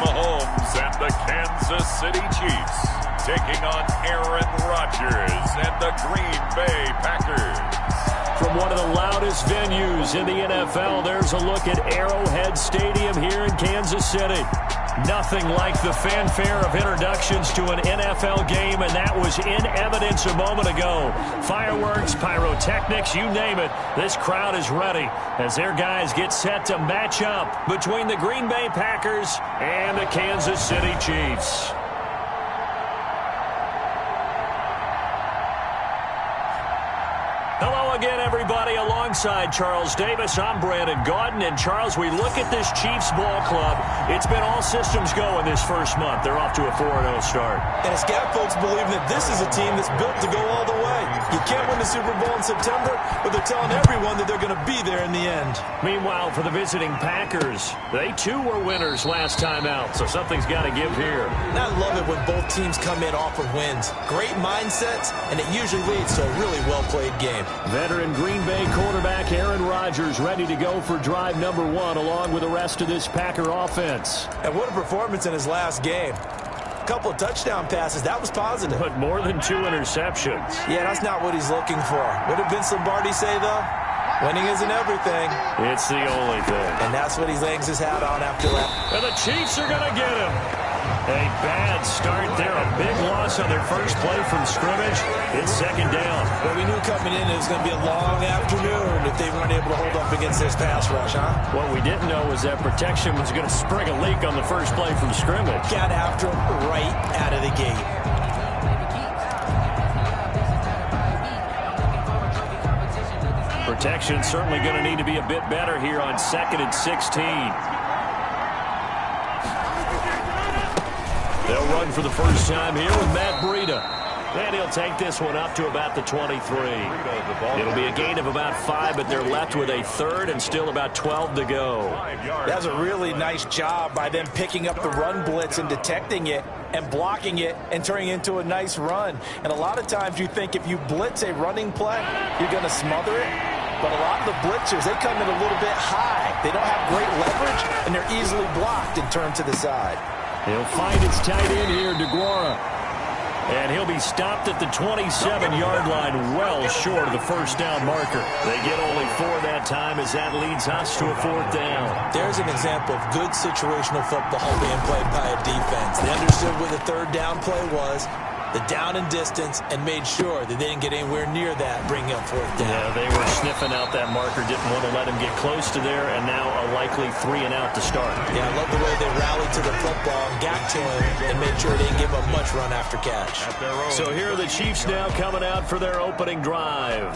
Mahomes and the Kansas City Chiefs taking on Aaron Rodgers and the Green Bay Packers. From one of the loudest venues in the NFL, there's a look at Arrowhead Stadium here in Kansas City. Nothing like the fanfare of introductions to an NFL game, and that was in evidence a moment ago. Fireworks, pyrotechnics, you name it. This crowd is ready as their guys get set to match up between the Green Bay Packers and the Kansas City Chiefs. Hello again, everybody. Alongside Charles Davis, I'm Brandon Gaudin. And, Charles, we look at this Chiefs ball club. It's been all systems go in this first month. They're off to a 4-0 start. And it's got folks believing that this is a team that's built to go all the way. You can't win the Super Bowl in September, but they're telling everyone that they're going to be there in the end. Meanwhile, for the visiting Packers, they too were winners last time out, so something's got to give here. And I love it when both teams come in off of wins. Great mindsets, and it usually leads to a really well-played game. Veteran Green Bay quarterback Aaron Rodgers ready to go for drive number 1 along with the rest of this Packer offense. And what a performance in his last game. A couple of touchdown passes, that was positive. But more than 2 interceptions. Yeah, that's not what he's looking for. What did Vince Lombardi say, though? Winning isn't everything. It's the only thing. And that's what he hangs his hat on after that. And the Chiefs are going to get him. A bad start there. A big loss on their first play from scrimmage. It's second down. Well, we knew coming in it was going to be a long afternoon if they weren't able to hold up against this pass rush, huh? What we didn't know was that protection was going to spring a leak on the first play from scrimmage. Got after him right out of the gate. Protection certainly going to need to be a bit better here on 2nd and 16. They'll run for the first time here with Matt Breida. And he'll take this one up to about the 23. It'll be a gain of about 5, but they're left with a third and still about 12 to go. That was a really nice job by them picking up the run blitz and detecting it and blocking it and turning it into a nice run. And a lot of times you think if you blitz a running play, you're going to smother it. But a lot of the blitzers, they come in a little bit high. They don't have great leverage, and they're easily blocked and turned to the side. He'll find his tight end here, DeGuara. And he'll be stopped at the 27-yard line, well short of the first down marker. They get only 4 that time as that leads us to a 4th down. There's an example of good situational football being played by a defense. They understood what the 3rd down play was, the down and distance, and made sure that they didn't get anywhere near that, bringing up 4th down. Yeah, they were sniffing out that marker, didn't want to let him get close to there, and now a likely 3 and out to start. Yeah, I love the way they rallied to the football and got to him and made sure they didn't give up much run after catch. So here are the Chiefs now coming out for their opening drive.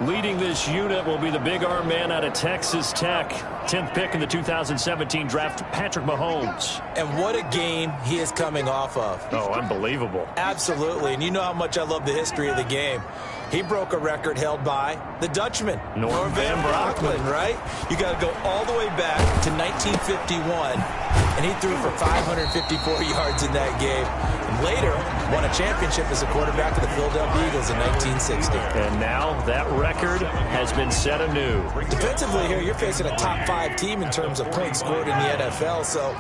Leading this unit will be the big arm man out of Texas Tech. 10th pick in the 2017 draft, Patrick Mahomes. And what a game he is coming off of. Oh, unbelievable. Absolutely. And you know how much I love the history of the game. He broke a record held by the Dutchman, Norm Van Brocklin, right? You got to go all the way back to 1951, and he threw for 554 yards in that game. And later, won a championship as a quarterback of the Philadelphia Eagles in 1960. And now that record has been set anew. Defensively here, you're facing a top 5 team in terms of points scored in the NFL, so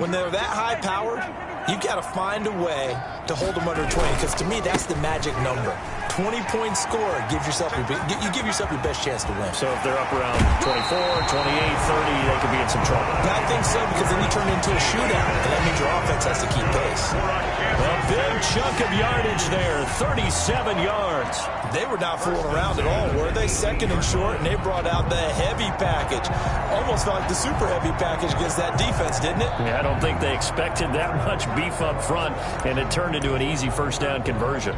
when they're that high-powered, you got to find a way to hold them under 20, because to me, that's the magic number. 20 points scored, you give yourself your best chance to win. So if they're up around 24, 28, 30, they could be in some trouble. I think so, because then you turn it into a shootout, and that means your offense has to keep pace. A big chunk of yardage there, 37 yards. They were not fooling around at all, were they? 2nd and short, and they brought out the heavy package. Almost felt like the super heavy package against that defense, didn't it? Yeah, I don't think they expected that much beef up front, and it turned into an easy first down conversion.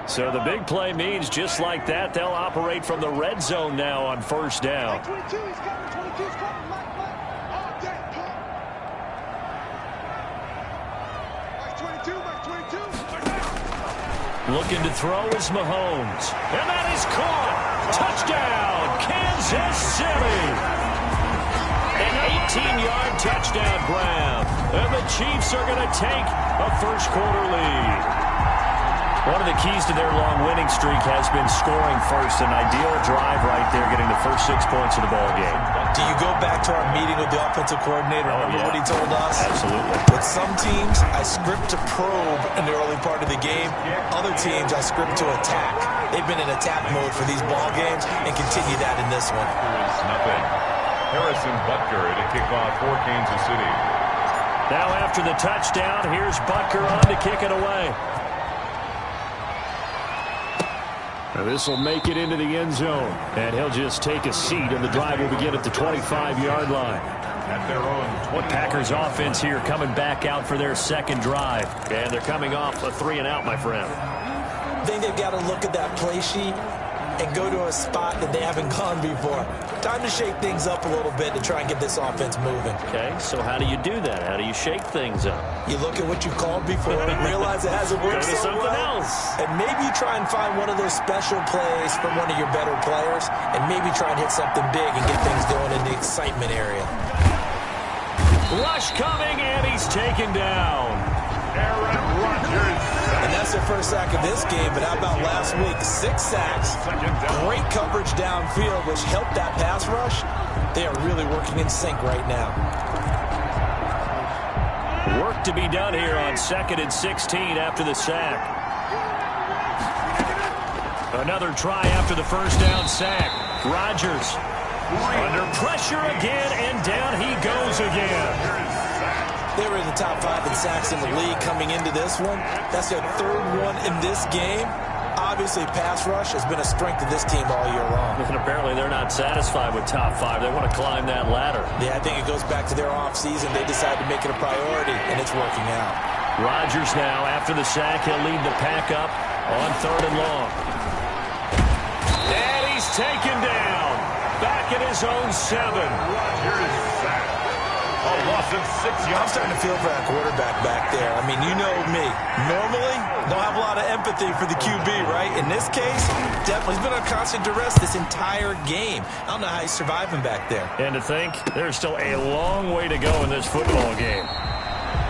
So the big play means just like that, they'll operate from the red zone now on first down. Looking to throw is Mahomes. And that is caught. Touchdown, Kansas City. An 18-yard touchdown grab. And the Chiefs are going to take a first quarter lead. One of the keys to their long winning streak has been scoring first. An ideal drive right there, getting the first 6 points of the ball game. Do you go back to our meeting with the offensive coordinator? Remember what he told us? Absolutely. With some teams, I script to probe in the early part of the game. Other teams, I script to attack. They've been in attack mode for these ball games and continue that in this one. Nothing. Harrison Butker to kick off for Kansas City. Now after the touchdown, here's Butker on to kick it away. This will make it into the end zone, and he'll just take a seat, and the drive will begin at the 25-yard line. At their own 20. Packers offense here coming back out for their second drive, and they're coming off a 3-and-out, my friend. I think they've got to look at that play sheet and go to a spot that they haven't gone before. Time to shake things up a little bit to try and get this offense moving. Okay, so how do you do that? How do you shake things up? You look at what you called before and realize it hasn't worked Go to so something well. else. And maybe try and find one of those special plays from one of your better players and maybe try and hit something big and get things going in the excitement area. Rush coming, and he's taken down. Aaron Rodgers. And that's their first sack of this game, but how about last week? 6 sacks, great coverage downfield, which helped that pass rush. They are really working in sync right now. Work to be done here on 2nd and 16 after the sack. Another try after the first down sack. Rodgers under pressure again, and down he goes again. They were in the top 5 in sacks in the league coming into this one. That's their 3rd one in this game. Obviously, pass rush has been a strength of this team all year long. And apparently they're not satisfied with top 5. They want to climb that ladder. Yeah, I think it goes back to their offseason. They decided to make it a priority, and it's working out. Rodgers now, after the sack, he'll lead the pack up on 3rd and long. And he's taken down. Back at his own 7. Rodgers sacked. A loss of 6 yards. I'm starting to feel for that quarterback back there. I mean, you know me. Normally, don't have a lot of empathy for the QB, right? In this case, definitely he's been on constant duress this entire game. I don't know how he's surviving back there. And to think, there's still a long way to go in this football game.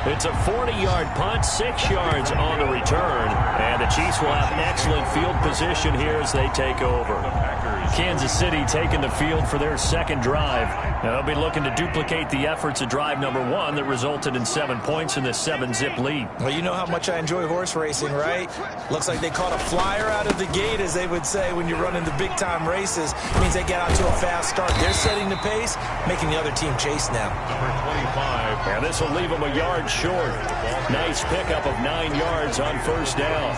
It's a 40-yard punt, 6 yards on the return, and the Chiefs will have excellent field position here as they take over. Kansas City taking the field for their second drive. They'll be looking to duplicate the efforts of drive number 1 that resulted in 7 points in the 7-zip lead. Well, you know how much I enjoy horse racing, right? Looks like they caught a flyer out of the gate, as they would say when you're running the big-time races. It means they get out to a fast start. They're setting the pace, making the other team chase now. Number 25. And this will leave them a yard short. Nice pickup of 9 yards on first down.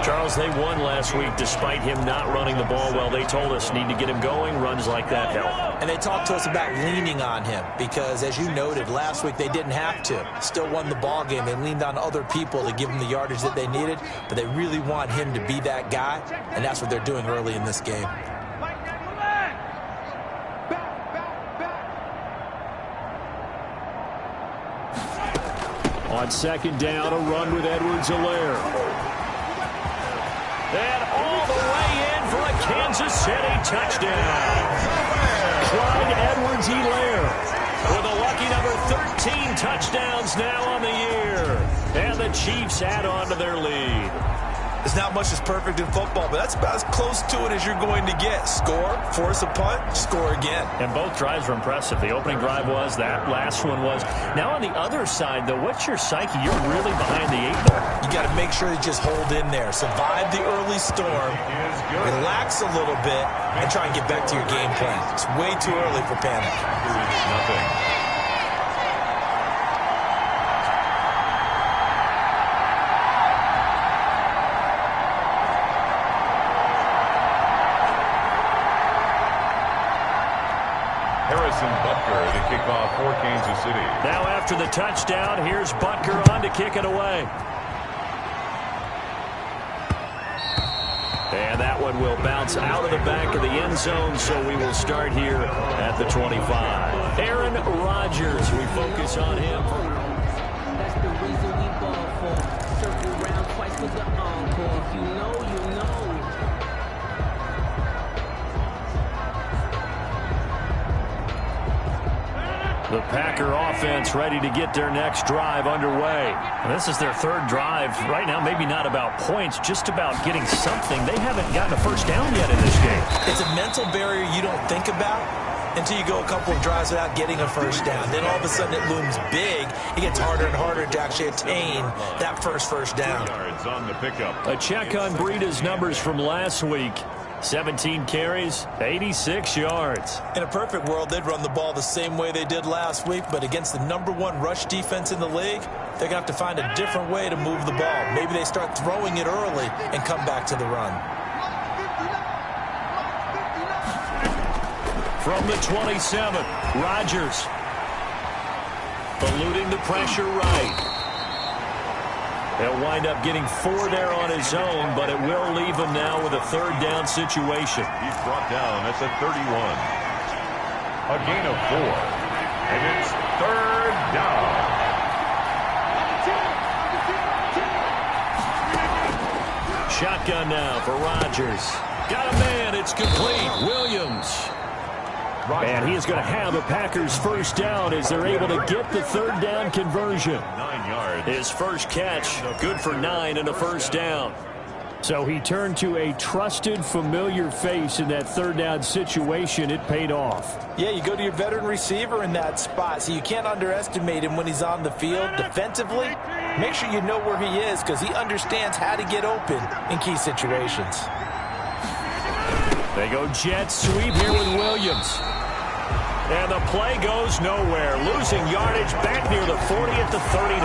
Charles, they won last week despite him not running the ball well. They told us need to get him going. Runs like that help. And they talked to us about leaning on him because, as you noted, last week they didn't have to. Still won the ball game. They leaned on other people to give them the yardage that they needed, but they really want him to be that guy, and that's what they're doing early in this game. On second down, a run with Edwards-Helaire. And all the way in for a Kansas City touchdown. Clyde Edwards-Helaire with a lucky number 13 touchdowns now on the year. And the Chiefs add on to their lead. There's not much that's perfect in football, but that's about as close to it as you're going to get. Score, force a punt, score again. And both drives were impressive. The opening drive was, that last one was. Now on the other side, though, what's your psyche? You're really behind the 8 ball. You got to make sure you just hold in there. Survive the early storm, relax a little bit, and try and get back to your game plan. It's way too early for panic. Nothing. Harrison Butker to kick off for Kansas City. Now after the touchdown, here's Butker on to kick it away. And that one will bounce out of the back of the end zone, so we will start here at the 25. Aaron Rodgers, we focus on him. That's the reason we ball for. Circle round twice for the encore. If you know, you know. The Packer offense ready to get their next drive underway. And this is their third drive. Right now, maybe not about points, just about getting something. They haven't gotten a first down yet in this game. It's a mental barrier you don't think about until you go a couple of drives without getting a first down. Then all of a sudden it looms big. It gets harder and harder to actually attain that first down. On the pickup. A check on Breida's numbers from last week. 17 carries, 86 yards. In a perfect world, they'd run the ball the same way they did last week, but against the #1 rush defense in the league, they're going to have to find a different way to move the ball. Maybe they start throwing it early and come back to the run. From the 27, Rodgers. Eluding the pressure right. He'll wind up getting 4 there on his own, but it will leave him now with a third down situation. He's brought down. That's at 31. A gain of 4. And it's third down. Shotgun now for Rodgers. Got a man. It's complete. Williams. And he is going to have a Packers first down as they're able to get the third down conversion. 9 yards. His first catch, good for 9 and a first down. So he turned to a trusted, familiar face in that third down situation. It paid off. Yeah, you go to your veteran receiver in that spot, so you can't underestimate him when he's on the field. Defensively, make sure you know where he is because he understands how to get open in key situations. They go jet sweep here with Williams. And the play goes nowhere. Losing yardage back near the 40 at the 39.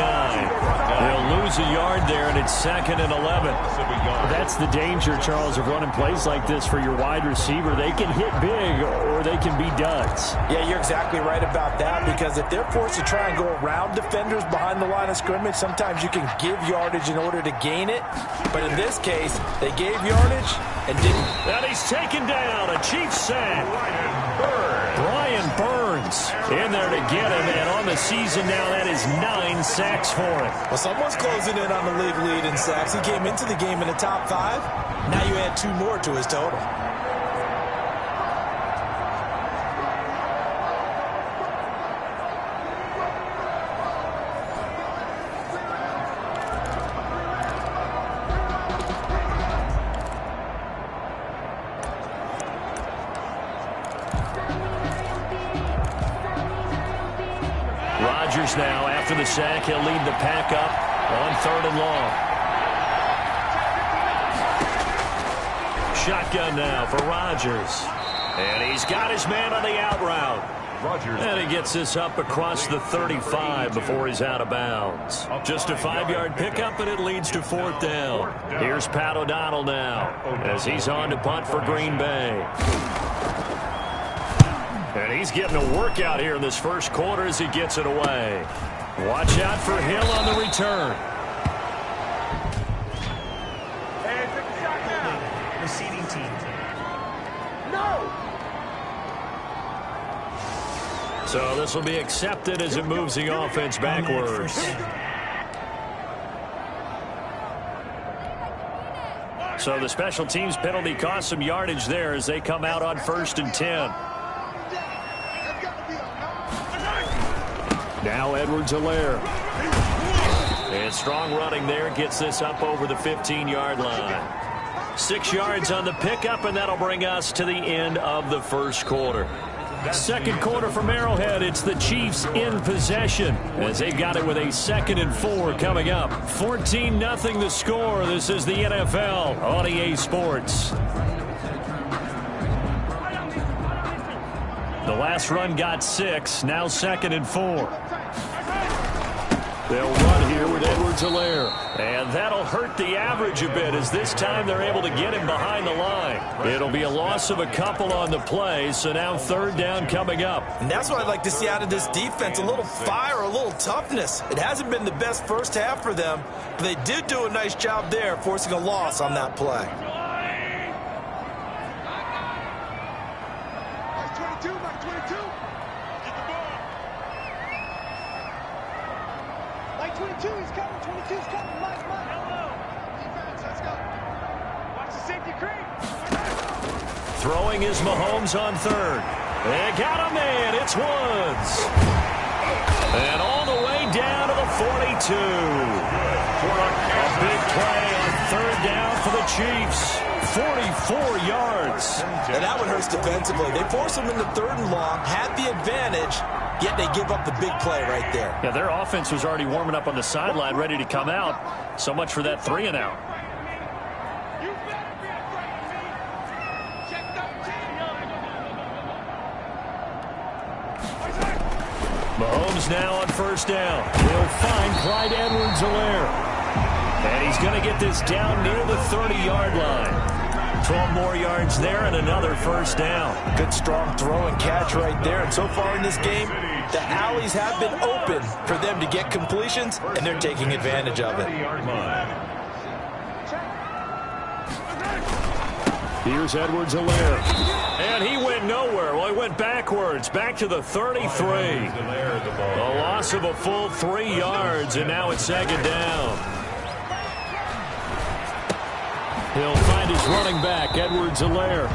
They'll lose a yard there, and it's 2nd and 11. That's the danger, Charles, of running plays like this for your wide receiver. They can hit big or they can be duds. Yeah, you're exactly right about that because if they're forced to try and go around defenders behind the line of scrimmage, sometimes you can give yardage in order to gain it. But in this case, they gave yardage and didn't. And he's taken down. A Chiefs sack. Brian Burns in there to get him, and on the season now, that is 9 sacks for him. Well, someone's closing in on the league lead in sacks. He came into the game in the top 5. Now you add 2 more to his total. Rodgers now, after the sack, he'll lead the pack up on 3rd and long. Shotgun now for Rodgers. And he's got his man on the out route. And he gets this up across the 35 before he's out of bounds. Just a 5-yard pickup, and it leads to 4th down. Here's Pat O'Donnell now as he's on to punt for Green Bay. And he's getting a workout here in this first quarter as he gets it away. Watch out for Hill on the return. Receiving team. So this will be accepted as it moves the offense backwards. So the special teams penalty cost some yardage there as they come out on 1st and 10. Now Edwards-Helaire. And strong running there gets this up over the 15-yard line. 6 yards on the pickup, and that'll bring us to the end of the first quarter. Second quarter from Arrowhead. It's the Chiefs in possession as they've got it with a 2nd and 4 coming up. 14-0 the score. This is the NFL on EA Sports. The last run got 6. Now 2nd and 4. They'll run here with Edwards-Helaire. And that'll hurt the average a bit as this time they're able to get him behind the line. It'll be a loss of a couple on the play, so now 3rd down coming up. And that's what I'd like to see out of this defense, a little fire, a little toughness. It hasn't been the best first half for them, but they did do a nice job there forcing a loss on that play. Throwing is Mahomes on 3rd. They got a man. It's Woods. And all the way down to the 42. A big play on third down for the Chiefs. 44 yards. And that one hurts defensively. They force them into third and long, had the advantage, yet they give up the big play right there. Yeah, their offense was already warming up on the sideline, ready to come out. So much for that 3-and-out. Mahomes now on first down. He'll find Clyde Edwards-Helaire. And he's going to get this down near the 30-yard line. 12 more yards there and another first down. Good strong throw and catch right there. And so far in this game, the alleys have been open for them to get completions, and they're taking advantage of it. Here's Edwards-Helaire. And he went nowhere. Well, he went backwards, back to the 33. A loss of a full 3 yards, and now it's second down. He'll find his running back, Edwards-Helaire.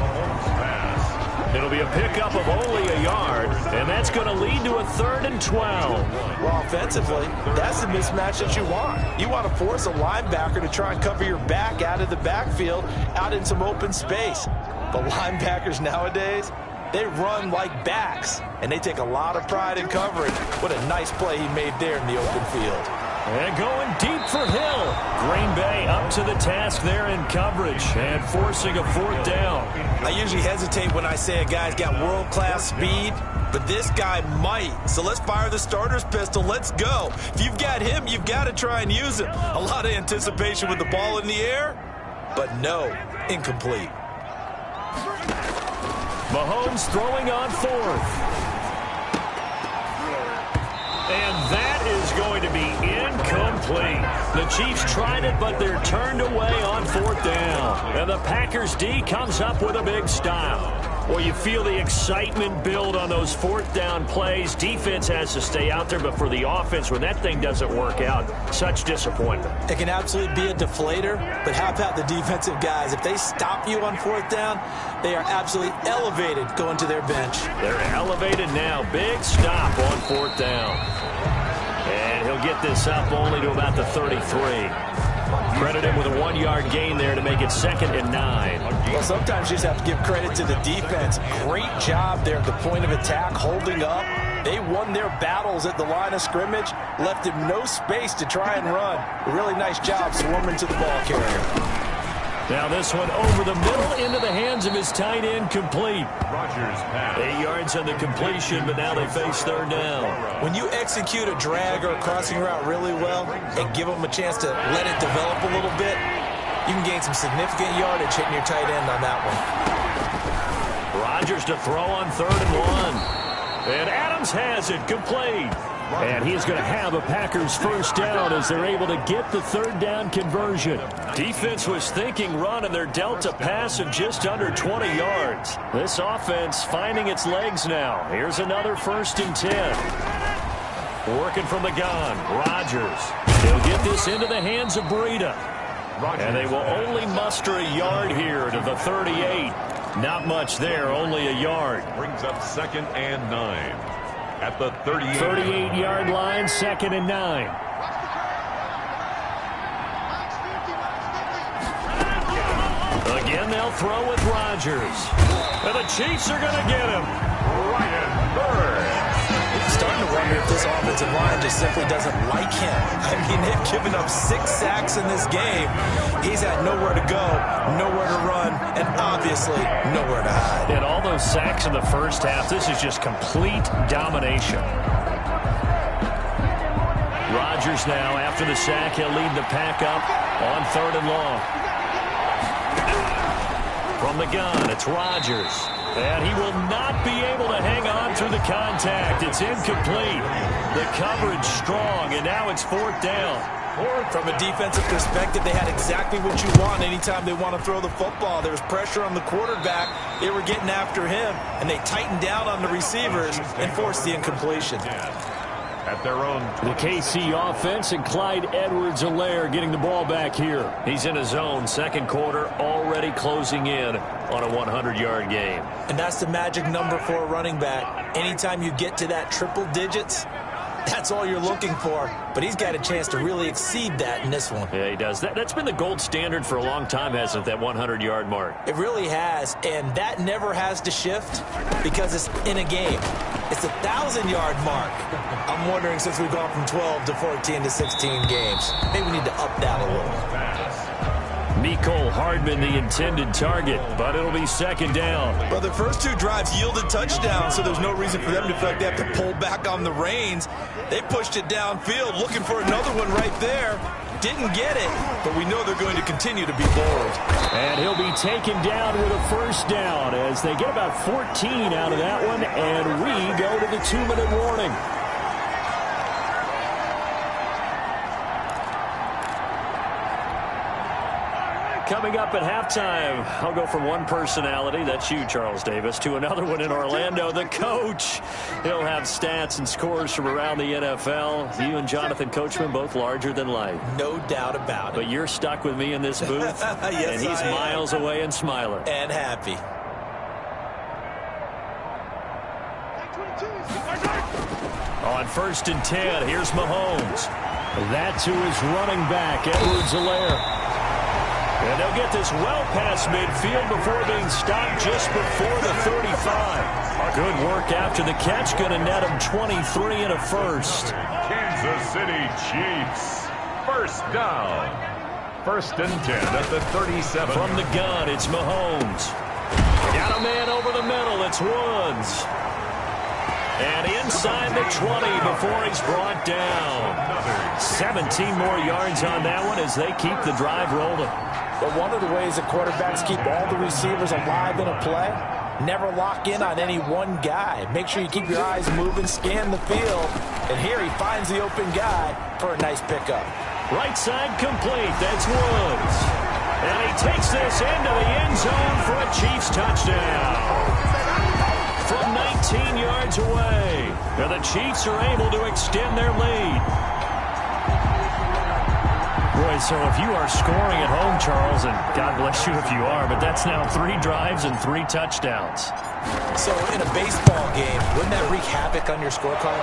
It'll be a pickup of only a yard, and that's going to lead to a 3rd and 12. Well, offensively, that's the mismatch that you want. You want to force a linebacker to try and cover your back out of the backfield, out in some open space. The linebackers nowadays, they run like backs, and they take a lot of pride in covering. What a nice play he made there in the open field. And going deep for Hill. Green Bay up to the task there in coverage and forcing a 4th down. I usually hesitate when I say a guy's got world-class speed, but this guy might. So let's fire the starter's pistol. Let's go. If you've got him, you've got to try and use him. A lot of anticipation with the ball in the air, but no, incomplete. Mahomes throwing on 4th. And that is going to be incomplete. The Chiefs tried it, but they're turned away on 4th down. And the Packers D comes up with a big stop. Well, you feel the excitement build on those 4th down plays. Defense has to stay out there, but for the offense, when that thing doesn't work out, such disappointment. It can absolutely be a deflator, but how about the defensive guys? If they stop you on 4th down, they are absolutely elevated going to their bench. They're elevated now. Big stop on 4th down. And he'll get this up only to about the 33. Credit him with a 1-yard gain there to make it 2nd and 9. Well, sometimes you just have to give credit to the defense. Great job there at the point of attack, holding up. They won their battles at the line of scrimmage, left him no space to try and run. A really nice job swarming to the ball carrier. Now this one over the middle into the hands of his tight end, complete. 8 yards on the completion, but now they face 3rd down. When you execute a drag or a crossing route really well and give them a chance to let it develop a little bit, you can gain some significant yardage hitting your tight end on that one. Rodgers to throw on 3rd and 1. And Adams has it, complete. And he's going to have a Packers first down as they're able to get the 3rd down conversion. Defense was thinking run, and they're dealt a pass of just under 20 yards. This offense finding its legs now. Here's another 1st and 10. Working from the gun, Rodgers. He'll get this into the hands of Breida. And they will only muster a yard here to the 38. Not much there, only a yard. Brings up 2nd and 9. At the 38-yard line, 2nd and 9. Again, they'll throw with Rodgers. And the Chiefs are going to get him. Ryan Bird. Starting to wonder if this offensive line just simply doesn't like him. I mean, they've given up 6 sacks in this game. He's had nowhere to go, nowhere to run, and obviously nowhere to hide. And all those sacks in the first half, this is just complete domination. Rodgers now, after the sack, he'll lead the pack up on 3rd and long. From the gun, it's Rodgers. And he will not be able to hang on through the contact. It's incomplete. The coverage strong, and now it's 4th down. From a defensive perspective, they had exactly what you want anytime they want to throw the football. There was pressure on the quarterback. They were getting after him, and they tightened down on the receivers and forced the incompletion. At their own. The KC offense and Clyde Edwards-Helaire getting the ball back here. He's in his zone, 2nd quarter, already closing in on a 100-yard game. And that's the magic number for a running back. Anytime you get to that triple digits, that's all you're looking for. But he's got a chance to really exceed that in this one. Yeah, he does. That's been the gold standard for a long time, hasn't it, that 100-yard mark? It really has, and that never has to shift because it's in a game. It's a 1,000-yard mark. I'm wondering, since we've gone from 12 to 14 to 16 games, maybe we need to up that a little. Mecole Hardman, the intended target, but it'll be second down. Well, the first two drives yielded touchdowns, so there's no reason for them to feel like they have to pull back on the reins. They pushed it downfield, looking for another one right there. Didn't get it, but we know they're going to continue to be bold. And he'll be taken down with a first down as they get about 14 out of that one, and we go to the 2-minute warning. Coming up at halftime, I'll go from one personality, that's you, Charles Davis, to another one in Orlando, the coach. He'll have stats and scores from around the NFL. You and Jonathan Coachman, both larger than life. No doubt about it. But you're stuck with me in this booth, yes, and he's miles away and smiling. And happy. On 1st and 10, here's Mahomes. That to his running back, Edwards-Helaire. And they'll get this well past midfield before being stopped just before the 35. Good work after the catch. Going to net him 23 and a first. Kansas City Chiefs. First down. 1st and 10 at the 37. From the gun, it's Mahomes. Got a man over the middle. It's Woods. And inside the 20 before he's brought down. 17 more yards on that one as they keep the drive rolling. But one of the ways that quarterbacks keep all the receivers alive in a play, never lock in on any one guy. Make sure you keep your eyes moving, scan the field. And here he finds the open guy for a nice pickup. Right side complete. That's Woods. And he takes this into the end zone for a Chiefs touchdown. From 19 yards away. Now the Chiefs are able to extend their lead. Boy, so if you are scoring at home, Charles, and God bless you if you are, but that's now 3 drives and 3 touchdowns. So in a baseball game, wouldn't that wreak havoc on your scorecard?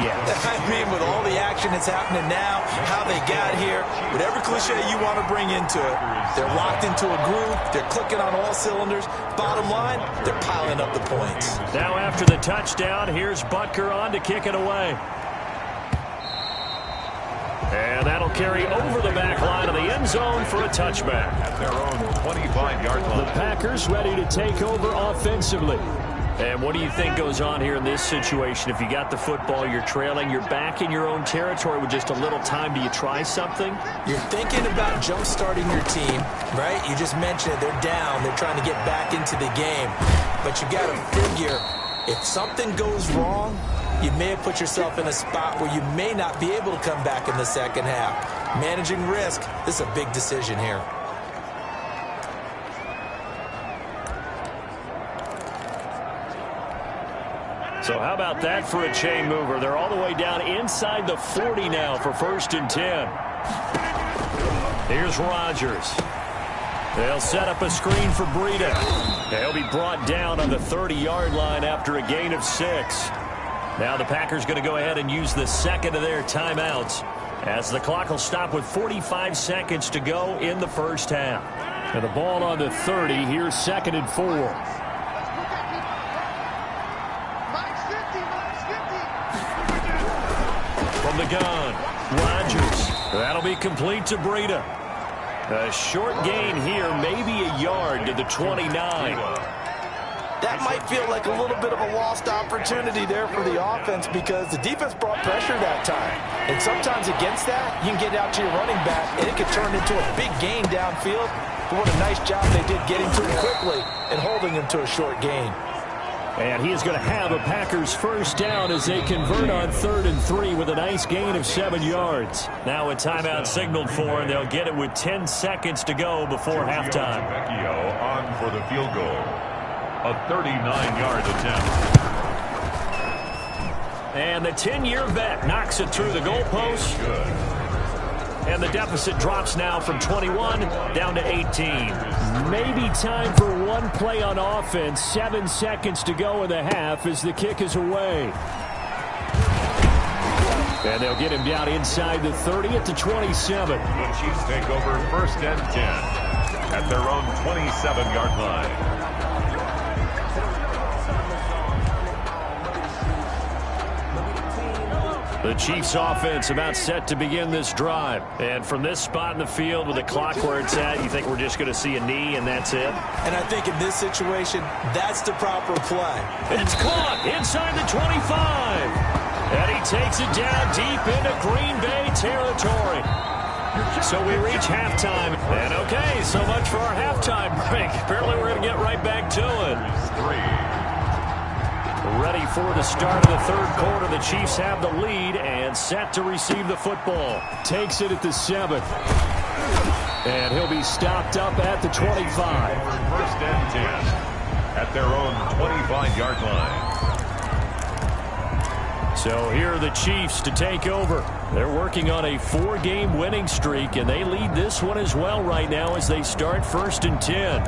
Yes. I mean, with all the action that's happening now, how they got here, whatever cliche you want to bring into it, they're locked into a groove, they're clicking on all cylinders. Bottom line, they're piling up the points. Now after the touchdown, here's Butker on to kick it away. And that'll carry over the back line of the end zone for a touchback. At their own 25-yard line. The Packers ready to take over offensively. And what do you think goes on here in this situation? If you got the football, you're trailing, you're back in your own territory with just a little time. Do you try something? You're thinking about jump-starting your team, right? You just mentioned it. They're down. They're trying to get back into the game. But you got to figure, if something goes wrong, you may have put yourself in a spot where you may not be able to come back in the second half. Managing risk, this is a big decision here. So how about that for a chain mover? They're all the way down inside the 40 now for 1st and 10. Here's Rodgers. They'll set up a screen for Breida. They'll be brought down on the 30-yard line after a gain of 6. Now the Packers going to go ahead and use the second of their timeouts as the clock will stop with 45 seconds to go in the first half. And the ball on the 30. Here's 2nd and 4. From the gun, Rodgers. That'll be complete to Breida. A short gain here, maybe a yard to the 29. That might feel like a little bit of a lost opportunity there for the offense because the defense brought pressure that time. And sometimes against that, you can get out to your running back, and it could turn into a big gain downfield. But what a nice job they did getting to him quickly and holding him to a short gain. And he is going to have a Packers first down as they convert on 3rd and 3 with a nice gain of 7 yards. Now a timeout signaled for, and they'll get it with 10 seconds to go before halftime. Vecchio on for the field goal. A 39-yard attempt. And the 10-year vet knocks it through the goalpost. Good. And the deficit drops now from 21 down to 18. Maybe time for one play on offense. 7 seconds to go in the half as the kick is away. And they'll get him down inside the 30 at the 27. The Chiefs take over 1st and 10 at their own 27-yard line. The Chiefs offense about set to begin this drive. And from this spot in the field with the clock where it's at, you think we're just going to see a knee and that's it? And I think in this situation, that's the proper play. It's caught inside the 25. And he takes it down deep into Green Bay territory. So we reach halftime. And okay, so much for our halftime break. Apparently we're going to get right back to it. Ready for the start of the third quarter. The Chiefs have the lead and set to receive the football. Takes it at the 7. And he'll be stopped up at the 25. 1st and 10 at their own 25-yard line. So here are the Chiefs to take over. They're working on a 4-game winning streak, and they lead this one as well right now as they start 1st and 10.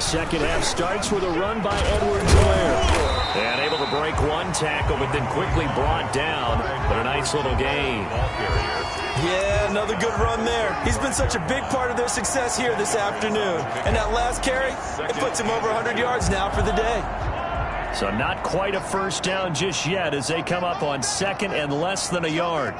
Second half starts with a run by Edwards-Helaire. And able to break one tackle, but then quickly brought down. But a nice little gain. Yeah, another good run there. He's been such a big part of their success here this afternoon. And that last carry, it puts him over 100 yards now for the day. So not quite a first down just yet as they come up on 2nd and less than a yard.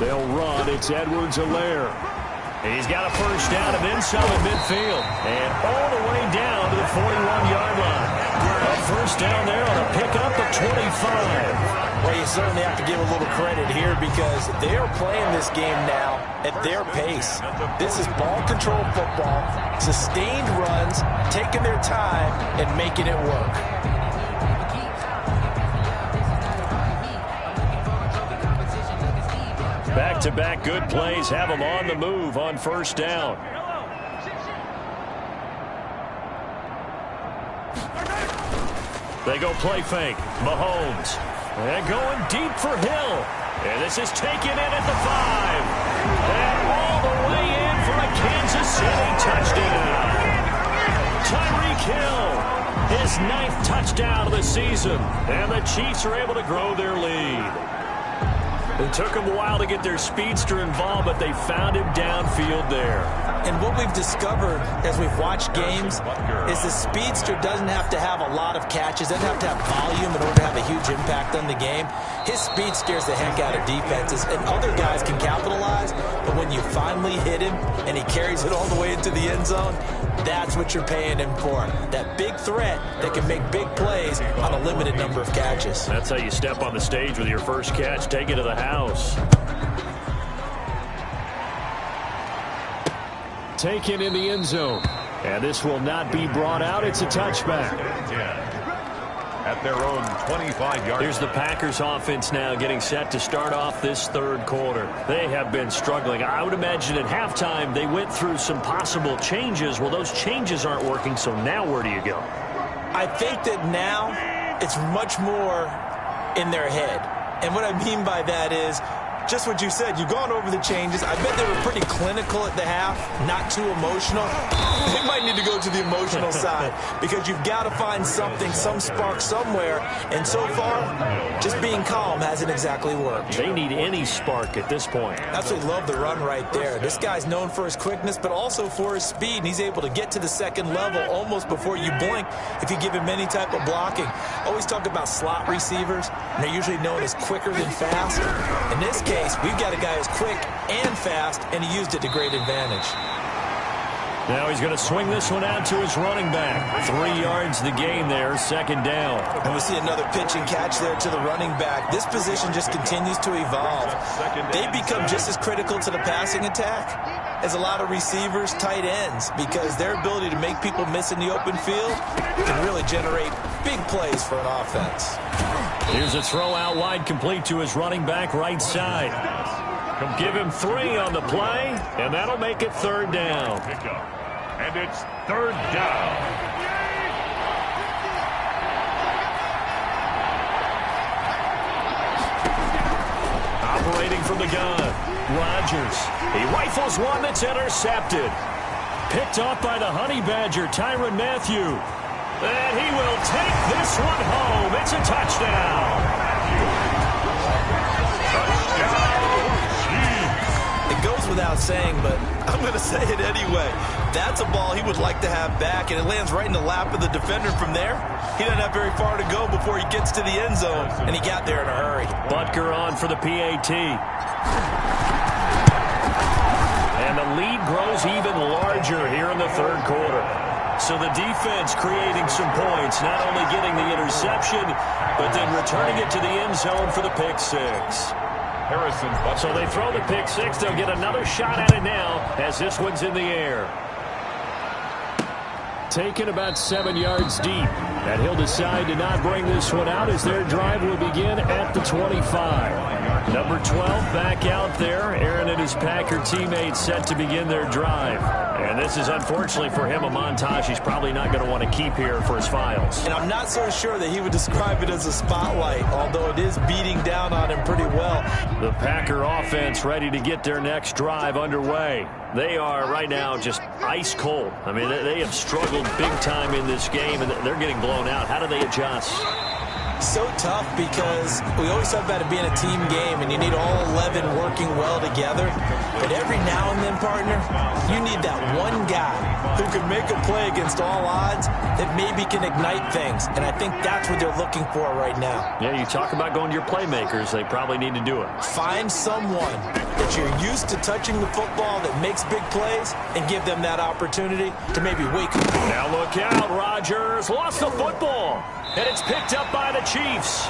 They'll run. It's Edwards-Helaire. He's got a first down and then some at midfield. And all the way down to the 41-yard line. A first down there on a pickup at 25. Well, you certainly have to give a little credit here because they are playing this game now at their pace. This is ball control football, sustained runs, taking their time, and making it work. Back-to-back good plays have them on the move on first down. They go play fake. Mahomes. And going deep for Hill. And this is taken in at the 5. And all the way in for a Kansas City touchdown. Tyreek Hill, his 9th touchdown of the season. And the Chiefs are able to grow their lead. It took them a while to get their speedster involved, but they found him downfield there. And what we've discovered as we've watched games is the speedster doesn't have to have a lot of catches, doesn't have to have volume in order to have a huge impact on the game. His speed scares the heck out of defenses, and other guys can capitalize, but when you finally hit him and he carries it all the way into the end zone, that's what you're paying him for. That big threat that can make big plays on a limited number of catches. That's how you step on the stage with your first catch. Take it to the house. Taken in the end zone. And this will not be brought out. It's a touchback. At their own 25-yard. Here's the Packers offense now getting set to start off this third quarter. They have been struggling. I would imagine at halftime they went through some possible changes. Well, those changes aren't working, so now where do you go? I think that now it's much more in their head. And what I mean by that is just what you said. You've gone over the changes. I bet they were pretty clinical at the half, not too emotional. They might need to go to the emotional side because you've got to find something, some spark somewhere. And so far, just being calm hasn't exactly worked. They need any spark at this point. Absolutely love the run right there. This guy's known for his quickness, but also for his speed. And he's able to get to the second level almost before you blink if you give him any type of blocking. Always talk about slot receivers, and they're usually known as quicker than fast. In this case, we've got a guy who's quick and fast, and he used it to great advantage. Now he's going to swing this one out to his running back. 3 yards the gain there, second down. And we see another pitch and catch there to the running back. This position just continues to evolve. They become just as critical to the passing attack as a lot of receivers, tight ends, because their ability to make people miss in the open field can really generate big plays for an offense. Here's a throw out wide, complete to his running back right side. Give him 3 on the play, and that'll make it third down. And it's third down. Operating from the gun, Rodgers. He rifles one that's intercepted. Picked off by the Honey Badger, Tyrann Mathieu. And he will take this one home. It's a touchdown. It goes without saying, but I'm going to say it anyway. That's a ball he would like to have back, and it lands right in the lap of the defender from there. He doesn't have very far to go before he gets to the end zone, and he got there in a hurry. Butker on for the PAT. And the lead grows even larger here in the third quarter. So the defense creating some points, not only getting the interception, but then returning it to the end zone for the pick six. So they throw the pick six. They'll get another shot at it now as this one's in the air. Taken about 7 yards deep. And he'll decide to not bring this one out as their drive will begin at the 25. Number 12 back out there. Aaron and his Packer teammates set to begin their drive. And this is, unfortunately for him, a montage he's probably not going to want to keep here for his files. And I'm not so sure that he would describe it as a spotlight, although it is beating down on him pretty well. The Packer offense ready to get their next drive underway. They are right now just ice cold. I mean, they have struggled big time in this game, and they're getting blown out. How do they adjust? So tough because we always talk about it being a team game and you need all 11 working well together. But every now and then, partner, you need that one guy who can make a play against all odds that maybe can ignite things. And I think that's what they're looking for right now. Yeah, you talk about going to your playmakers. They probably need to do it. Find someone that you're used to touching the football that makes big plays and give them that opportunity to maybe wake up. Now look out, Rodgers lost the football. And it's picked up by the Chiefs.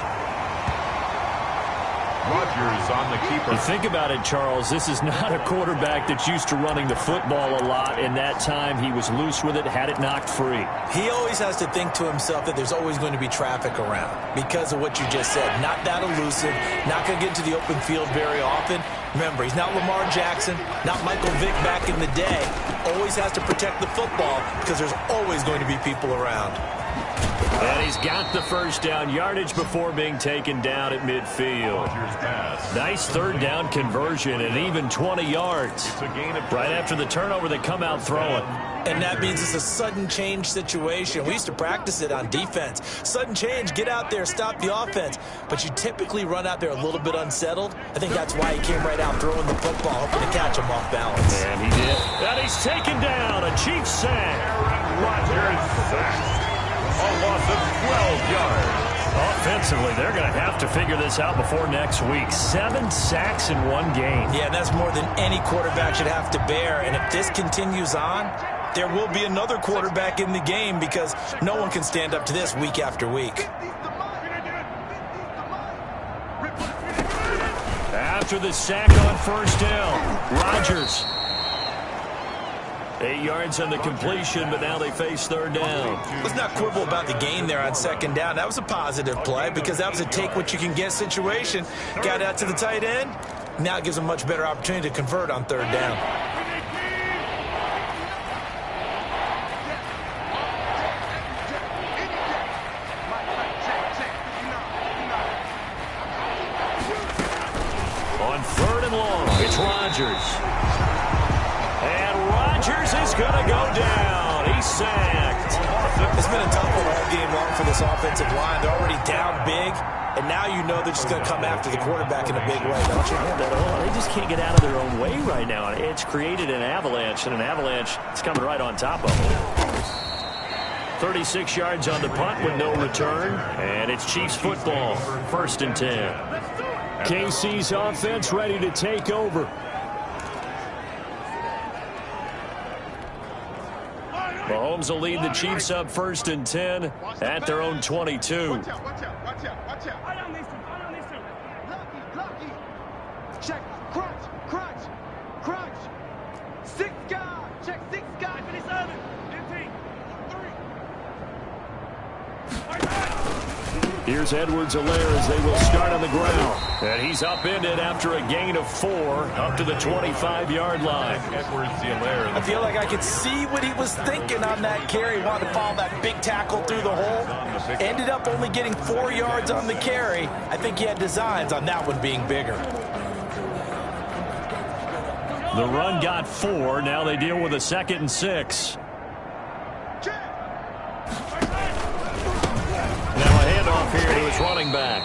Rodgers on the keeper. You think about it, Charles, this is not a quarterback that's used to running the football a lot. In that time, he was loose with it, had it knocked free. He always has to think to himself that there's always going to be traffic around because of what you just said. Not that elusive, not going to get into the open field very often. Remember, he's not Lamar Jackson, not Michael Vick back in the day. Always has to protect the football because there's always going to be people around. And he's got the first down yardage before being taken down at midfield. Nice third down conversion and even 20 yards. Right after the turnover, they come out throwing. And that means it's a sudden change situation. We used to practice it on defense. Sudden change, get out there, stop the offense. But you typically run out there a little bit unsettled. I think that's why he came right out throwing the football, hoping to catch him off balance. And he did. And he's taken down. A Chiefs sack. Rodgers sacked. A loss of 12 yards. Offensively, they're going to have to figure this out before next week. 7 sacks in one game. Yeah, and that's more than any quarterback should have to bear. And if this continues on, there will be another quarterback in the game because no one can stand up to this week after week. After the sack on first down, Rodgers. 8 yards on the completion, but now they face third down. Let's not quibble about the gain there on second down. That was a positive play because that was a take-what-you-can-get situation. Got out to the tight end. Now it gives them a much better opportunity to convert on third down. On third and long, it's Rodgers. And Rodgers is going to go down. He's sacked. It's been a tough one all game long for this offensive line. They're already down big, and now you know they're just going to come after the quarterback in a big way, don't you? Yeah, they just can't get out of their own way right now. It's created an avalanche, and an avalanche is coming right on top of them. 36 yards on the punt with no return, and it's Chiefs football, 1st and 10. KC's offense ready to take over. Mahomes will lead the Chiefs up 1st and 10 at their own 22. Watch out. I don't listen. Lucky. Check. Crunch. 6 guys. Check 6 guys. Finish 7. 15. 3. Here's Edwards-Helaire as they will start on the ground. And he's upended after a gain of 4 up to the 25-yard line. I feel like I could see what he was thinking on that carry. Wanted to follow that big tackle through the hole. Ended up only getting 4 yards on the carry. I think he had designs on that one being bigger. The run got 4. Now they deal with a 2nd and 6. Here to his running back.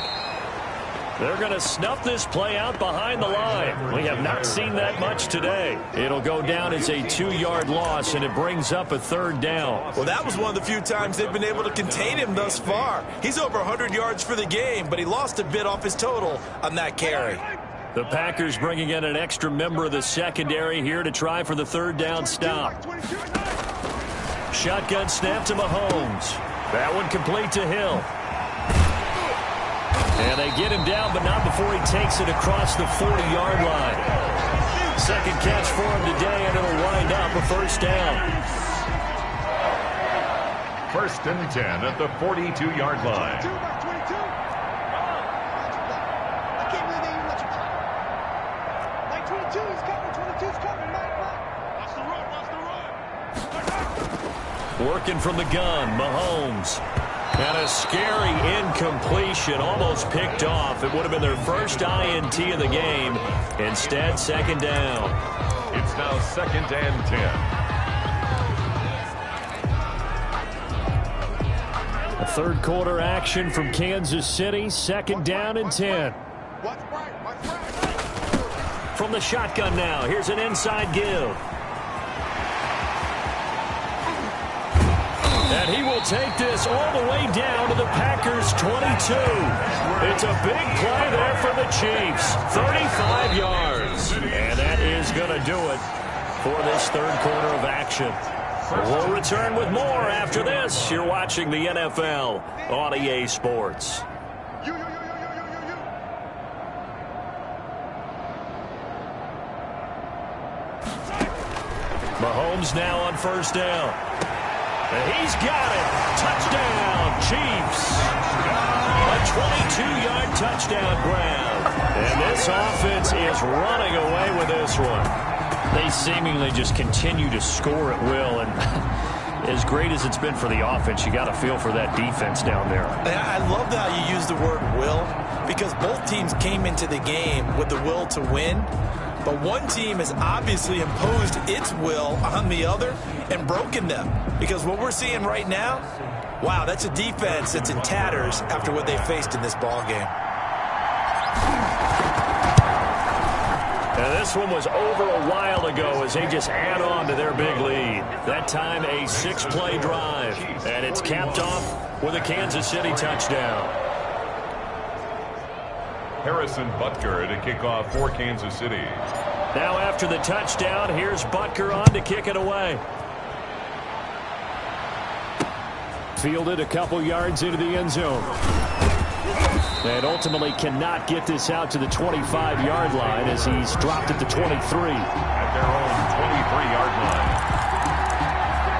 They're going to snuff this play out behind the line. We have not seen that much today. It'll go down as a 2-yard loss, and it brings up a 3rd down. Well, that was one of the few times they've been able to contain him thus far. He's over 100 yards for the game, but he lost a bit off his total on that carry. The Packers bringing in an extra member of the secondary here to try for the 3rd down stop. Shotgun snap to Mahomes. That one complete to Hill. And they get him down, but not before he takes it across the 40-yard line. 2nd catch for him today, and it'll wind up a 1st down. 1st and 10 at the 42-yard line. Working from the gun, Mahomes. And a scary incompletion, almost picked off. It would have been their first INT of the game. Instead, 2nd down. It's now 2nd and 10. A 3rd quarter action from Kansas City. 2nd down and 10. From the shotgun now, here's an inside give. And he will take this all the way down to the Packers' 22. It's a big play there for the Chiefs. 35 yards. And that is going to do it for this 3rd quarter of action. We'll return with more after this. You're watching the NFL on EA Sports. Mahomes now on 1st down. And he's got it. Touchdown, Chiefs. A 22-yard touchdown grab. And this offense is running away with this one. They seemingly just continue to score at will. And as great as it's been for the offense, you got to feel for that defense down there. I love how you use the word will, because both teams came into the game with the will to win. But one team has obviously imposed its will on the other and broken them. Because what we're seeing right now, wow, that's a defense that's in tatters after what they faced in this ball game. And this one was over a while ago as they just add on to their big lead. That time a 6-play drive. And it's capped off with a Kansas City touchdown. Harrison Butker to kick off for Kansas City. Now after the touchdown, here's Butker on to kick it away. Fielded a couple yards into the end zone. And ultimately cannot get this out to the 25-yard line as he's dropped at the 23. At their own 23-yard line.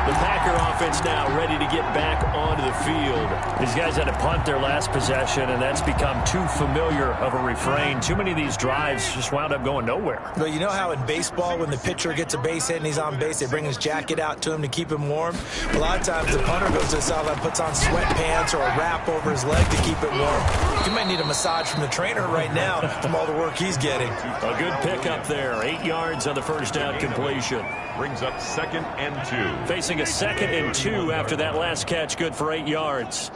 The Packer offense now ready to get back onto the field. These guys had to punt their last possession, and that's become too familiar of a refrain. Too many of these drives just wound up going nowhere. But you know how in baseball, when the pitcher gets a base hit and he's on base, they bring his jacket out to him to keep him warm? A lot of times the punter goes to the sideline, puts on sweatpants or a wrap over his leg to keep it warm. He might need a massage from the trainer right now from all the work he's getting. A good pickup there. 8 yards on the 1st down completion. Brings up 2nd and 2. Facing a 2nd and 2 after that last catch, good for 8 yards.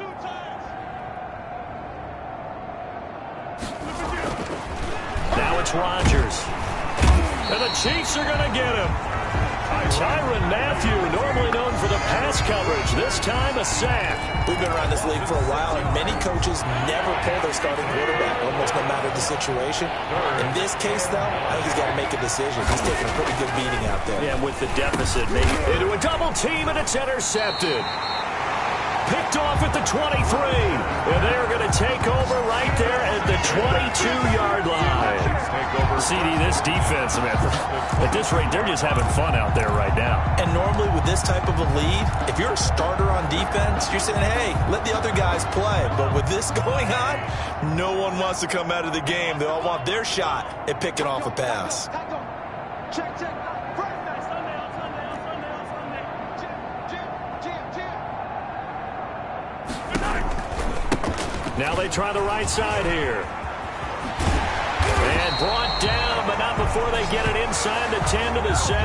Now it's Rodgers. And the Chiefs are going to get him. Tyrann Mathieu, normally known for the pass coverage, this time a sack. We've been around this league for a while, and many coaches never pull their starting quarterback, almost no matter the situation. In this case, though, I think he's got to make a decision. He's taking a pretty good beating out there. Yeah, with the deficit, maybe into a double team, and it's intercepted. Picked off at the 23, and they're going to take over right there at the 22-yard line. CD, this defense, man, at this rate, they're just having fun out there right now. And normally with this type of a lead, if you're a starter on defense, you're saying, hey, let the other guys play. But with this going on, no one wants to come out of the game. They all want their shot at picking off a pass. Check, check. Now they try the right side here. And brought down, but not before they get it inside the 10 to the 7.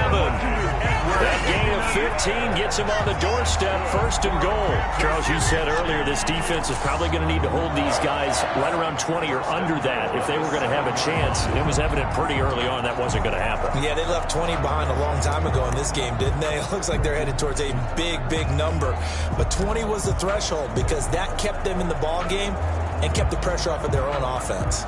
That gain of 15 gets them on the doorstep, 1st and goal. Charles, you said earlier this defense is probably going to need to hold these guys right around 20 or under that if they were going to have a chance. It was evident pretty early on that wasn't going to happen. Yeah, they left 20 behind a long time ago in this game, didn't they? It looks like they're headed towards a big, big number. But 20 was the threshold because that kept them in the ball game and kept the pressure off of their own offense.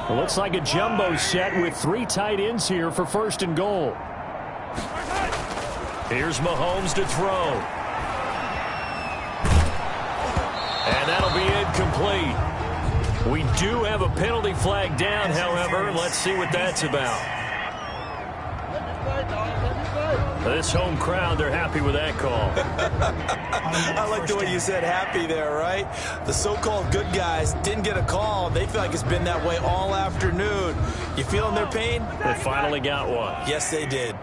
It looks like a jumbo set with 3 tight ends here for 1st and goal. Here's Mahomes to throw. And that'll be incomplete. We do have a penalty flag down, however. Let's see what that's about. This home crowd, they're happy with that call. I like the way you said happy there, right? The so-called good guys didn't get a call. They feel like it's been that way all afternoon. You feeling their pain? They finally got one. Yes, they did.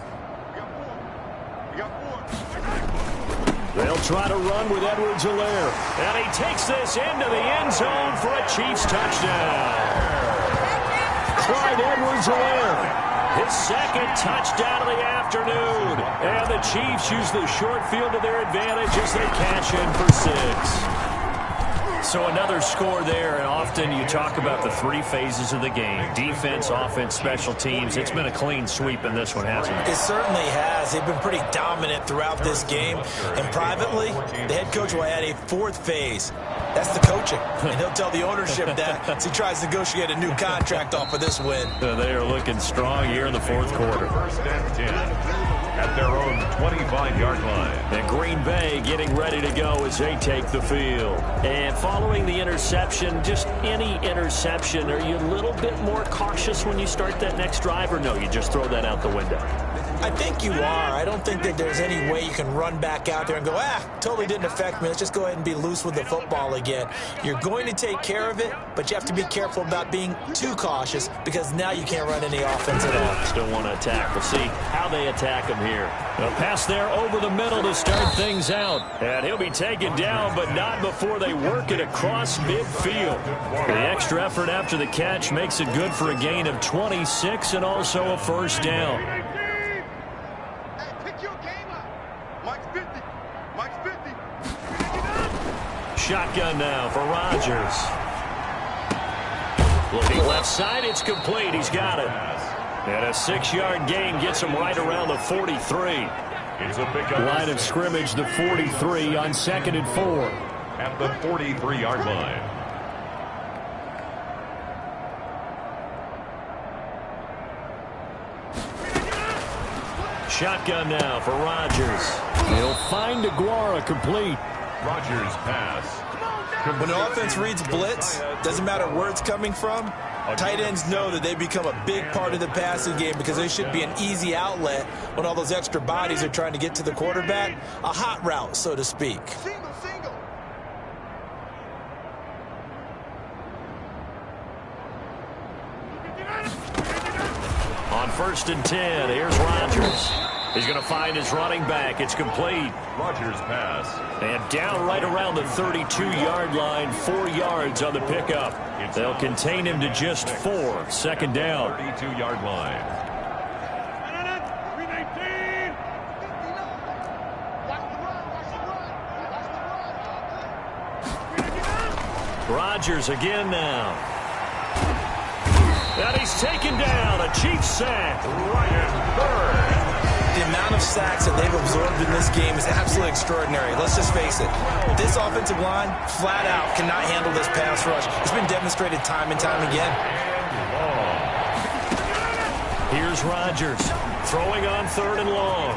They'll try to run with Edwards-Helaire. And he takes this into the end zone for a Chiefs touchdown. Clyde Edwards-Helaire. His 2nd touchdown of the afternoon. And the Chiefs use the short field to their advantage as they cash in for 6. So another score there, and often you talk about the 3 phases of the game. Defense, offense, special teams. It's been a clean sweep in this one, hasn't it? It certainly has. They've been pretty dominant throughout this game. And privately, the head coach will add a 4th phase. That's the coaching. And he'll tell the ownership that as he tries to negotiate a new contract off of this win. They are looking strong here in the 4th quarter. 1st and 10 at their own 25-yard line. And Green Bay getting ready to go as they take the field. And following the interception, just any interception, are you a little bit more cautious when you start that next drive, or no, you just throw that out the window? I think you are. I don't think that there's any way you can run back out there and go, totally didn't affect me. Let's just go ahead and be loose with the football again. You're going to take care of it, but you have to be careful about being too cautious because now you can't run any offense at all. Still want to attack. We'll see how they attack him here. A pass there over the middle to start things out. And he'll be taken down, but not before they work it across midfield. The extra effort after the catch makes it good for a gain of 26 and also a 1st down. Shotgun now for Rodgers. Looking left side, it's complete. He's got it. And a 6-yard gain gets him right around the 43. It's a big Line of scrimmage, the 43 on 2nd and 4. At the 43-yard line. Shotgun now for Rodgers. He'll find Aguara complete. Rodgers pass. When the offense reads blitz, doesn't matter where it's coming from, tight ends know that they become a big part of the passing game because they should be an easy outlet when all those extra bodies are trying to get to the quarterback. A hot route, so to speak. On 1st and 10, here's Rodgers. He's going to find his running back. It's complete. Rodgers pass. And down right around the 32-yard line, 4 yards on the pickup. They'll contain him to just 4. 2nd down. 32-yard line. Rodgers again now. And he's taken down. A Chiefs sack. Ryan Bird. The amount of sacks that they've absorbed in this game is absolutely extraordinary. Let's just face it. This offensive line, flat out, cannot handle this pass rush. It's been demonstrated time and time again. Here's Rodgers throwing on 3rd and long.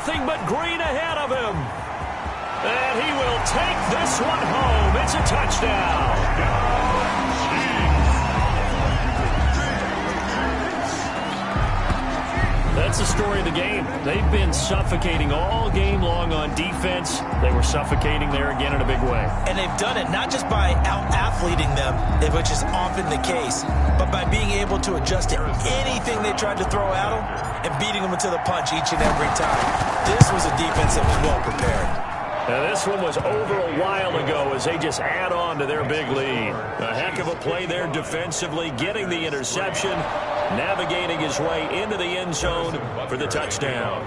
nothing but green ahead of him. And he will take this one home. It's a touchdown. That's the story of the game. They've been suffocating all game long on defense. They were suffocating there again in a big way. And they've done it not just by out-athleting them, which is often the case, but by being able to adjust to anything they tried to throw at them and beating them into the punch each and every time. This was a defense that was well prepared. Now, this one was over a while ago as they just add on to their big lead. A heck of a play there defensively, getting the interception, navigating his way into the end zone for the touchdown.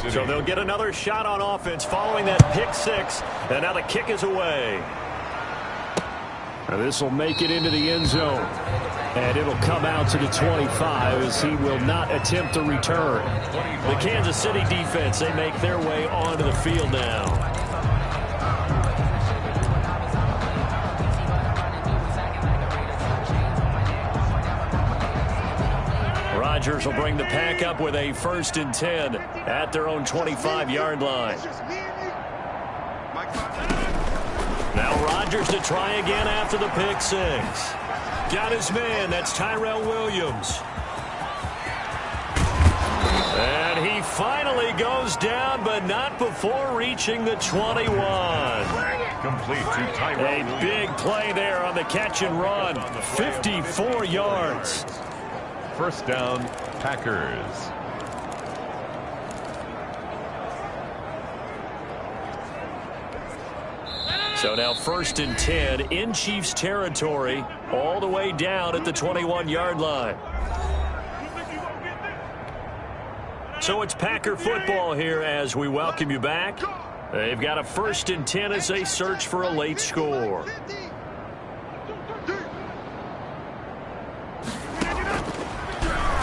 So they'll get another shot on offense following that pick six, and now the kick is away. Now this will make it into the end zone, and it'll come out to the 25 as he will not attempt to return. The Kansas City defense, they make their way onto the field now. Rodgers will bring the pack up with a 1st and 10 at their own 25-yard line. Now Rodgers to try again after the pick six. Got his man. That's Tyrell Williams. And he finally goes down, but not before reaching the 21. Complete to Tyrell Williams. A big play there on the catch and run. 54 yards. First down, Packers. So now 1st and 10 in Chiefs territory, all the way down at the 21-yard line. So it's Packer football here as we welcome you back. They've got a 1st and 10 as they search for a late score.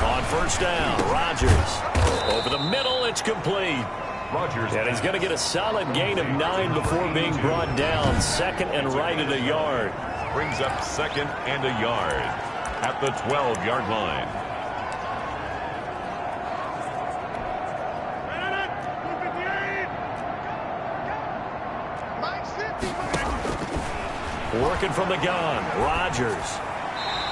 On 1st down, Rodgers. Over the middle, it's complete. Rodgers. And he's going to get a solid gain of 9 before being brought down. 2nd and right at a yard. Brings up 2nd and a yard at the 12-yard line. Working from the gun, Rodgers.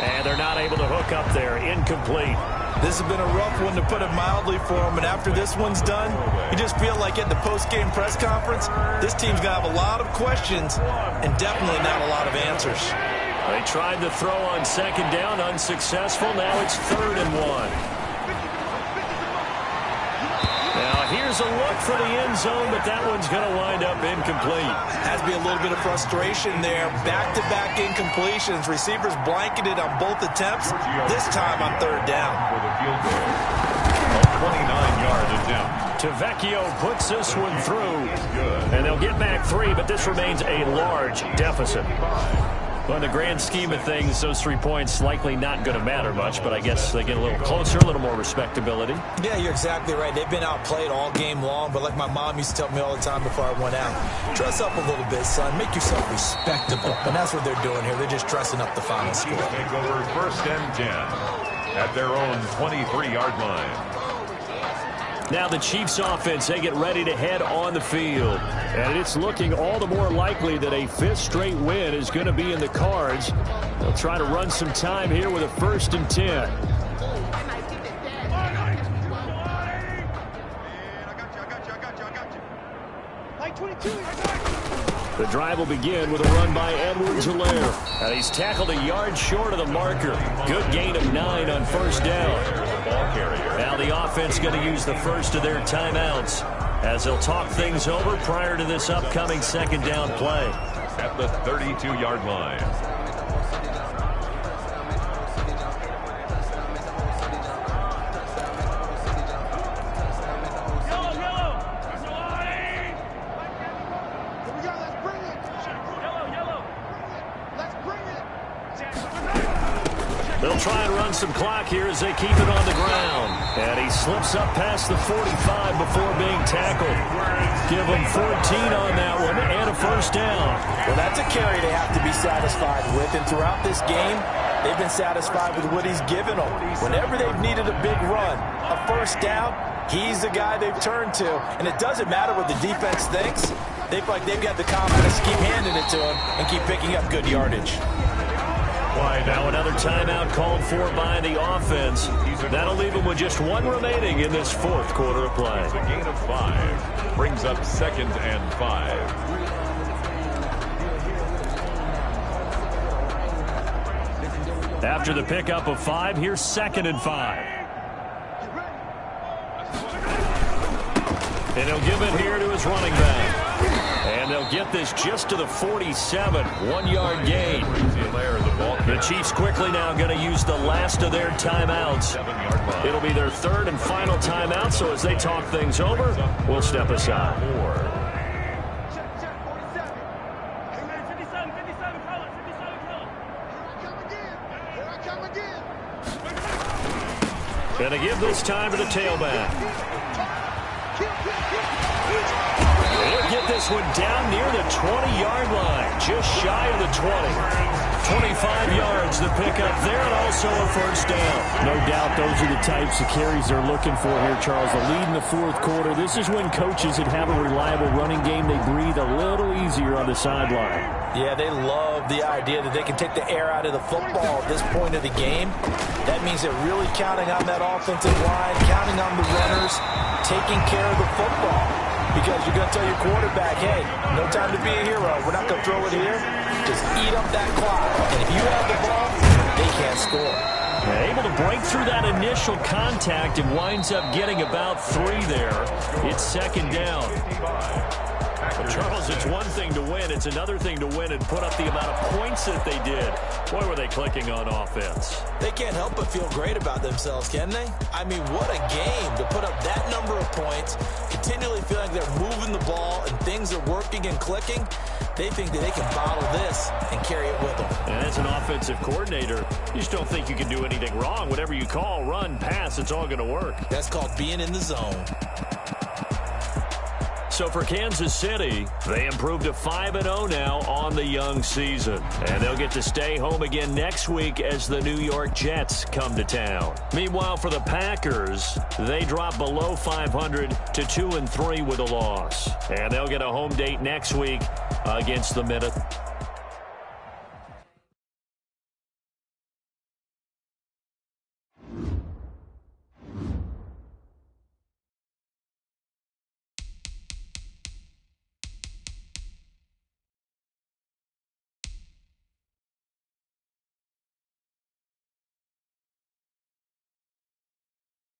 And they're not able to hook up there. Incomplete. This has been a rough one, to put it mildly, for him. And after this one's done, you just feel like at the post-game press conference, this team's going to have a lot of questions and definitely not a lot of answers. They tried to throw on 2nd down, unsuccessful. Now it's 3rd and 1. Now here's a look for the end zone, but that one's going to wind up incomplete. Has to be a little bit of frustration there. Back-to-back incompletions. Receivers blanketed on both attempts. This time on 3rd down. For the field goal. A 29-yard attempt. Tavecchio puts this one through. And they'll get back 3, but this remains a large deficit. Well, in the grand scheme of things, those 3 points likely not going to matter much, but I guess they get a little closer, a little more respectability. Yeah, you're exactly right. They've been outplayed all game long, but like my mom used to tell me all the time before I went out, dress up a little bit, son. Make yourself respectable. And that's what they're doing here. They're just dressing up the final score. Take over 1st and 10 at their own 23-yard line. Now the Chiefs offense, they get ready to head on the field. And it's looking all the more likely that a 5th straight win is going to be in the cards. They'll try to run some time here with a 1st and 10. The drive will begin with a run by Edwards-Helaire. And he's tackled a yard short of the marker. Good gain of 9 on 1st down. Now the offense going to use the first of their timeouts as they'll talk things over prior to this upcoming 2nd down play. At the 32-yard line. They'll try and run some clock here as they keep it on the ground. And he slips up past the 45 before being tackled. Give him 14 on that one and a 1st down. Well, that's a carry they have to be satisfied with. And throughout this game, They've been satisfied with what he's given them. Whenever they've needed a big run, a first down, he's the guy they've turned to. And it doesn't matter what the defense thinks. They feel like they've got the confidence to keep handing it to him and keep picking up good yardage. Now another timeout called for by the offense. That'll leave him with just one remaining in this fourth quarter of play. It's a gain of 5. Brings up 2nd and 5. After the pickup of 5, here's 2nd and 5. And he'll give it here to his running back. And they'll get this just to the 47, 1-yard gain. The Chiefs quickly now going to use the last of their timeouts. It'll be their 3rd and final timeout, so as they talk things over, we'll step aside. Going to give this time to the tailback. He'll get this one down near the 20-yard line, just shy of the 20. 25 yards the pickup there, and also a first down. No doubt those are the types of carries they're looking for here, Charles. The lead in the fourth quarter. This is when coaches that have a reliable running game, they breathe a little easier on the sideline. Yeah, they love the idea that they can take the air out of the football at this point of the game. That means they're really counting on that offensive line, counting on the runners, taking care of the football. Because you're going to tell your quarterback, hey, no time to be a hero. We're not going to throw it here. Just eat up that clock. And if you have the ball, they can't score. Able to break through that initial contact and winds up getting about 3 there. It's 2nd down. Well, Charles, it's one thing to win. It's another thing to win and put up the amount of points that they did. Boy, were they clicking on offense. They can't help but feel great about themselves, can they? I mean, what a game to put up that number of points, continually feeling like they're moving the ball and things are working and clicking. They think that they can bottle this and carry it with them. And as an offensive coordinator, you just don't think you can do anything wrong. Whatever you call, run, pass, it's all going to work. That's called being in the zone. So for Kansas City, they improved to 5-0 now on the young season. And they'll get to stay home again next week as the New York Jets come to town. Meanwhile, for the Packers, they drop below 500 to 2-3 with a loss. And they'll get a home date next week against the Minnesota.